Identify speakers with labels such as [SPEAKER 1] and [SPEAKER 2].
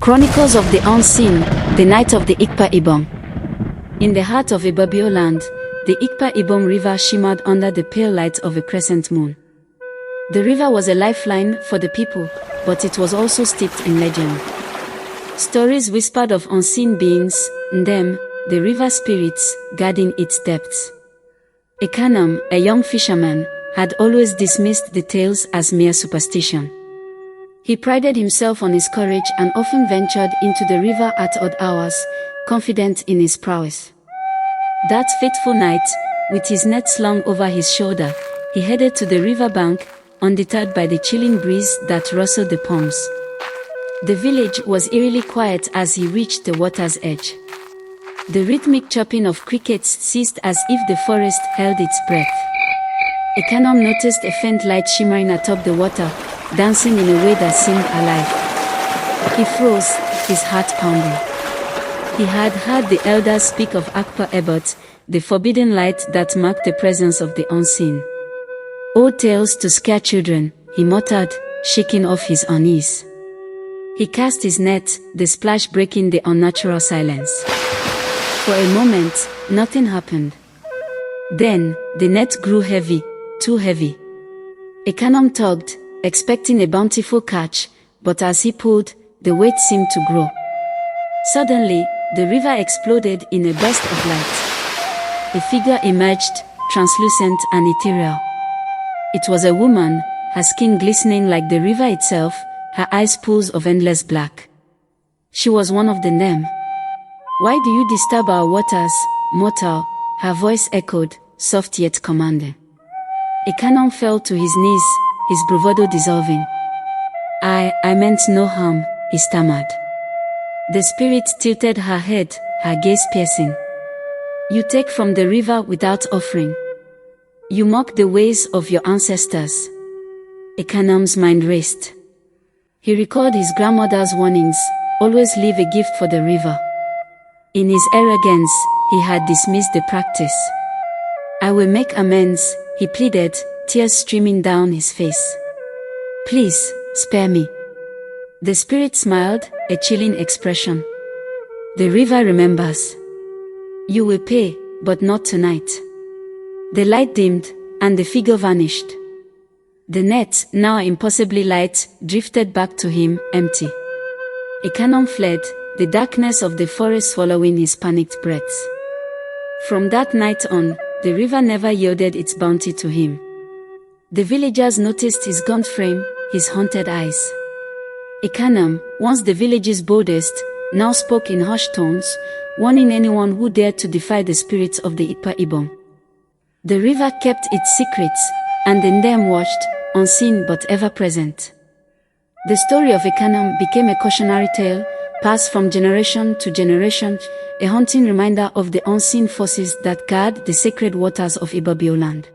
[SPEAKER 1] Chronicles of the Unseen, the Night of the Ikpa Ibom. In the heart of Ibabio land, the Ikpa Ibom River shimmered under the pale light of a crescent moon. The river was a lifeline for the people, but it was also steeped in legend. Stories whispered of unseen beings, Ndem, the river spirits, guarding its depths. Ekanem, a young fisherman, had always dismissed the tales as mere superstition. He prided himself on his courage and often ventured into the river at odd hours, confident in his prowess. That fateful night, with his net slung over his shoulder, he headed to the river bank, undeterred by the chilling breeze that rustled the palms. The village was eerily quiet as he reached the water's edge. The rhythmic chirping of crickets ceased as if the forest held its breath. Ekanem noticed a faint light shimmering atop the water, dancing in a way that seemed alive. He froze, his heart pounding. He had heard the elders speak of Akpa Ebot, the forbidden light that marked the presence of the unseen. Old tales to scare children, he muttered, shaking off his unease. He cast his net, the splash breaking the unnatural silence. For a moment, nothing happened. Then, the net grew heavy, too heavy. Ekanem tugged, expecting a bountiful catch, but as he pulled, the weight seemed to grow. Suddenly, the river exploded in a burst of light. A figure emerged, translucent and ethereal. It was a woman, her skin glistening like the river itself, her eyes pools of endless black. She was one of the Nem. "Why do you disturb our waters, mortal?" her voice echoed, soft yet commanding. Ekanem fell to his knees, his bravado dissolving. I meant no harm," he stammered. The spirit tilted her head, her gaze piercing. "You take from the river without offering. You mock the ways of your ancestors." Ekanem's mind raced. He recalled his grandmother's warnings, always leave a gift for the river. In his arrogance, he had dismissed the practice. "I will make amends," he pleaded, tears streaming down his face. "Please, spare me." The spirit smiled, a chilling expression. "The river remembers. You will pay, but not tonight." The light dimmed, and the figure vanished. The net, now impossibly light, drifted back to him, empty. Ekanem fled, the darkness of the forest swallowing his panicked breaths. From that night on, the river never yielded its bounty to him. The villagers noticed his gaunt frame, his haunted eyes. Ekanem, once the village's boldest, now spoke in hushed tones, warning anyone who dared to defy the spirits of the Ikpa Ibom. The river kept its secrets, and the Ndem watched, unseen but ever present. The story of Ekanem became a cautionary tale, passed from generation to generation, a haunting reminder of the unseen forces that guard the sacred waters of Ibabio land.